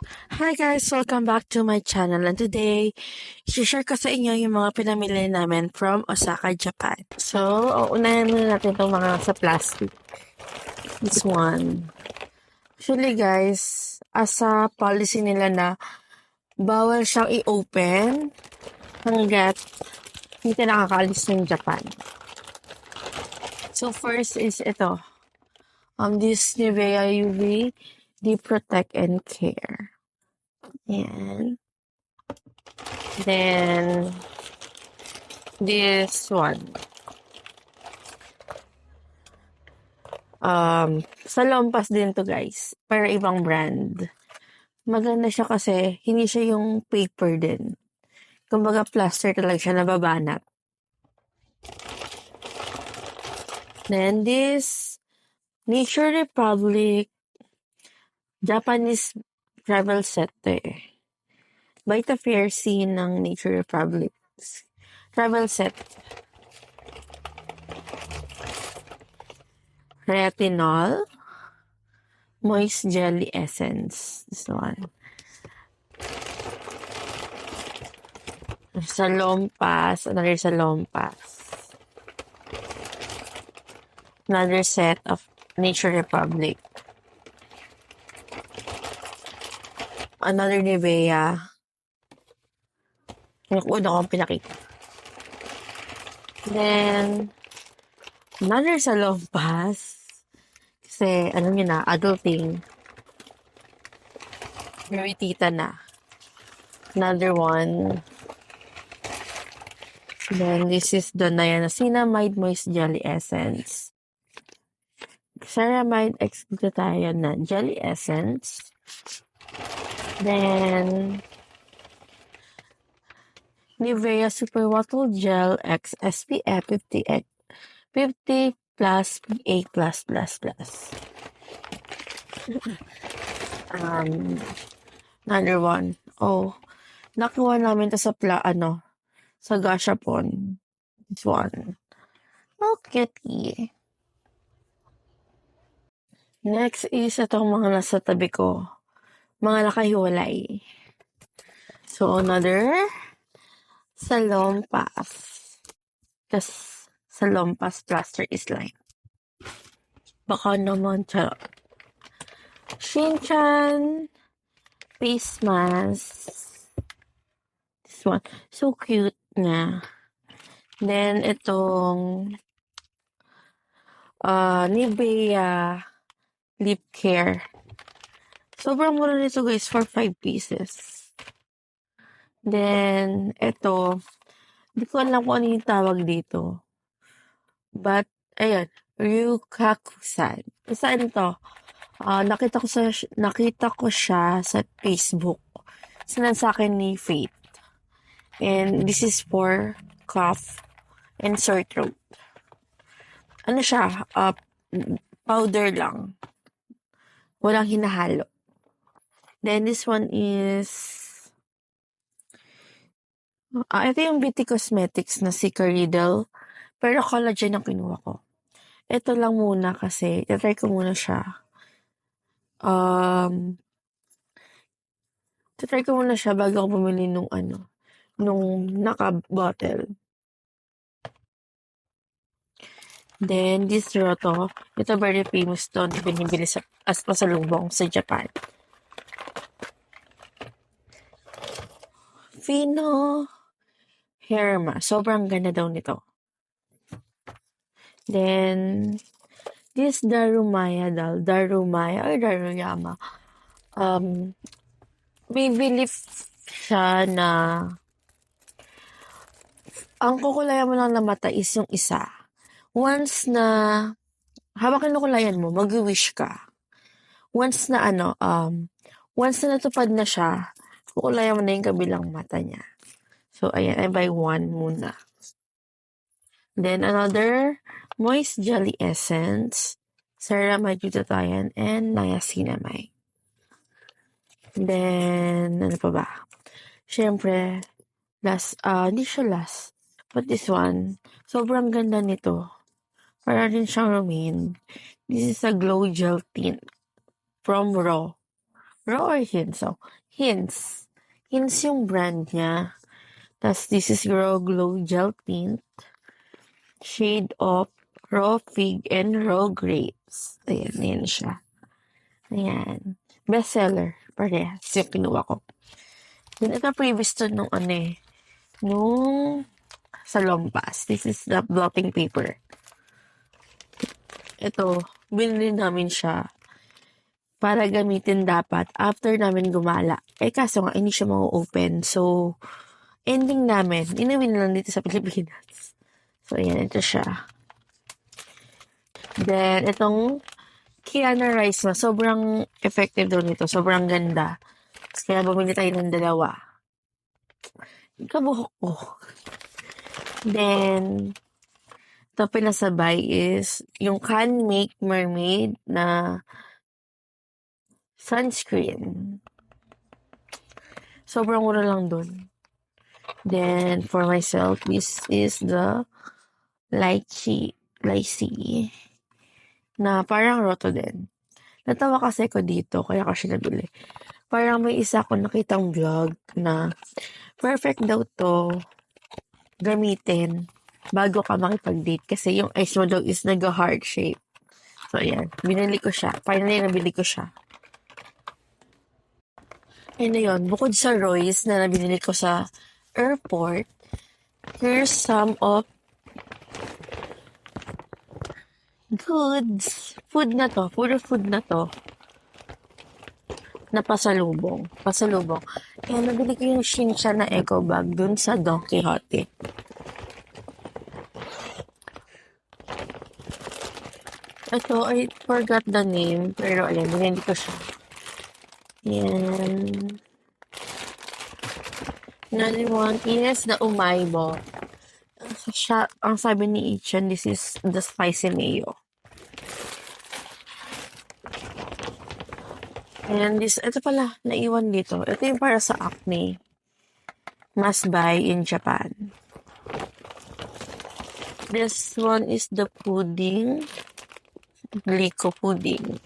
Hi guys! Welcome back to my channel, and today, share ko sa inyo yung mga pinamili namin from Osaka, Japan. So, unahin muna natin itong mga sa plastic. This one. Actually guys, asa policy nila na bawal siyang i-open hanggat hindi ka nakakaalis ng Japan. So first is ito. This Nivea UV Deep Protect and Care. Yan. Then, this one. Salompas din to guys. Pero ibang brand. Maganda siya kasi hindi siya yung paper din. Kumbaga plaster talaga siya, nababanat. Then this Nature Republic Japanese travel set to eh. Vita Fair Scene ng Nature Republic travel set. Retinol Moist Jelly Essence. This one. Salompas. Another Salompas. Another set of Nature Republic. Another Nivea. Yung una kong pinakita. Then, another Salompas. Kasi, alam niyo na, adulting. Very tita na. Another one. Then, this is the Niacinamide Moist Jelly Essence. Ceramide X tayo na Jelly Essence. Then, Nivea Super Water Gel X SPF 50 plus PA plus. Another one. Oh, nakuha namin to sa sa Gashapon. This one. Oh, kitty. Next is itong mga nasa tabi ko. Mga nakahiwalay. So, another Salompas. Kasi Salompas plaster is line. Baka naman, charot. Shinchan face mask. This one. So cute nga. Then, itong Nivea lip care. Sobrang mura nito guys for 5 pieces. Then, ito. Hindi ko alam kung ano yung tawag dito. But, ayan. Ryukakusan. Saan to? Nakita ko siya sa Facebook. Sinan sa akin ni Faith. And this is for cough and sore throat. Ano siya? Powder lang. Walang hinahalo. Then this one is ito yung Beauty Cosmetics na si Caridel. Pero collagen ang kinuha ko. Ito lang muna kasi try ko muna siya. Try ko muna siya bago ako bumili nung naka-bottle. Then, this Roto. Ito very famous to. Binibili as pasalubong sa Japan. Fino Hair Mask. Sobrang ganda daw nito. Then, this Darumaya or Daruyama. May belief siya na ang kukulayan mo lang na mata is yung isa. Once na habang kinukulayan mo, mag-wish ka. Once na natupad na siya, kukulayan mo na yung kabilang mata niya. So, ayan, I buy one muna. Then, another Moist Jelly Essence, Ceramide Glutathione, and Niacinamide. Then, ano pa ba? Siyempre, hindi siya last. But this one, sobrang ganda nito. Para rin siyang Romaine. This is a Glow Gel Tint from Raw. Raw or Hints? So, Hints. Hints yung brand niya. Tapos, this is Raw Glow Gel Tint. Shade of Raw Fig and Raw Grapes. Ayan, ayan siya. Ayan. Bestseller. Parehas yung kinuha ko. Then, ito previous to nung nung sa Lompas. This is the blotting paper. Ito, binili namin siya para gamitin dapat after namin gumala. Kaso nga, hindi siya ma-open. So, ending namin, inuwi na lang dito sa Pilipinas. So, ayan, ito siya. Then, itong Kiana Rice Mask, sobrang effective daw nito. Sobrang ganda. Kaya bumili tayo ng dalawa. Kabuhok ko. Then, ito pinasabay is yung Can Make Mermaid na sunscreen. Sobrang mura lang dun. Then, for myself, this is the lychee na parang roto din. Natawa kasi ko dito, kaya ko siya nabili. Parang may isa ko nakitang vlog na perfect daw to gamitin bago ka makipag-date kasi yung eyes mo daw is nag-heart shape. So, ayan. Binili ko siya. Finally, nabili ko siya. And ayun, bukod sa Royce na nabili ko sa airport, here's some of goods. Food na to. Puro food na to. Na pasalubong. Pasalubong. Kaya nabili ko yung Shinsha na eco bag dun sa Don Quixote. Ito, I forgot the name. Pero ayan, binili ko siya. Yan. Another one is the Umaybo. Ang sabi ni Ichan, this is the spicy mayo. And ito pala, naiwan dito. Ito yung para sa acne. Must buy in Japan. This one is the pudding. Glico pudding.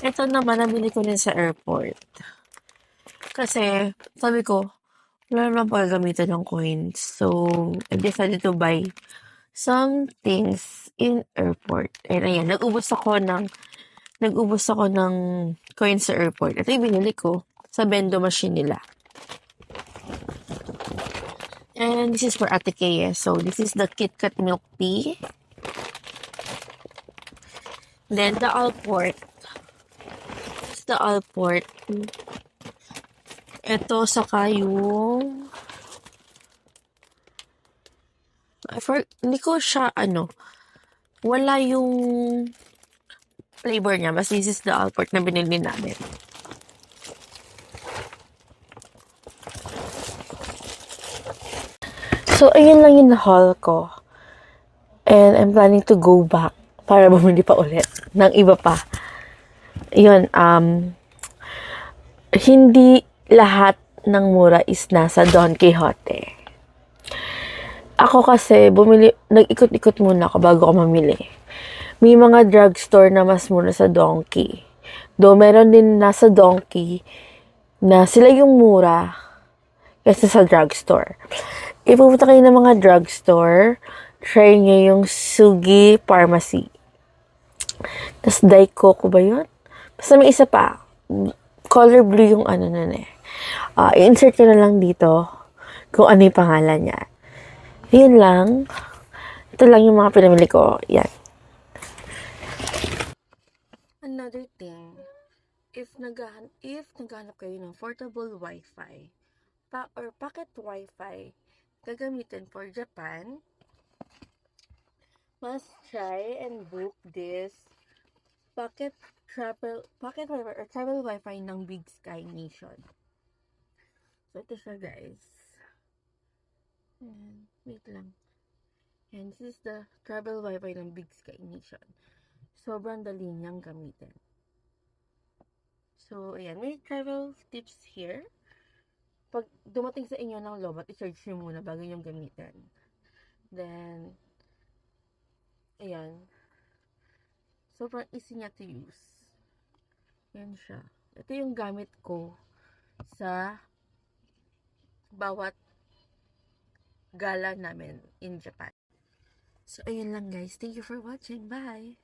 Ito naman, nabili ko din sa airport. Kasi, sabi ko, wala naman pala gamitan ng coins. So, I decided to buy some things in airport. And ayan, nag-ubos ako ng coins sa airport. Ito yung binili ko sa bendo machine nila. And this is for Ate Kea. So, this is the KitKat milk tea. Then, the Alport. It's the Alport. Ito, saka yung... hindi ko siya, wala yung flavor niya. Mas this is the Alport na binili namin. So, ayun lang yung haul ko. And I'm planning to go back para bumili pa ulit ng iba pa. Yun, hindi lahat ng mura is nasa Don Quixote. Ako kasi, nag-ikot-ikot muna ako bago ako mamili. May mga drugstore na mas mura sa Donkey. Though meron din nasa Donkey na sila yung mura kaysa sa drugstore. Ipupunta kayo ng mga drugstore, try nyo yung Sugi Pharmacy. Tapos Daikoku ba yun? Basta may isa pa. Color blue yung i-insert ko na lang dito kung ano yung pangalan niya. Yun lang. Ito lang yung mga pinamili ko. Yan. Another thing, if naghahanap kayo ng portable Wi-Fi or pocket Wi-Fi gagamitin for Japan, must try and book this pocket Wi-Fi or travel Wi-Fi ng Big Sky Nation. So, ito siya, guys. And, wait lang. And this is the travel Wi-Fi ng Big Sky Nation. Sobrang dali niyang gamitin. So, ayan. May travel tips here. Pag dumating sa inyo ng lobat, i-search nyo muna bago nyo gamitin. Then, ayan. Sobrang easy niya to use. Yan siya. Ito yung gamit ko sa bawat gala namin in Japan. So, ayun lang guys. Thank you for watching. Bye!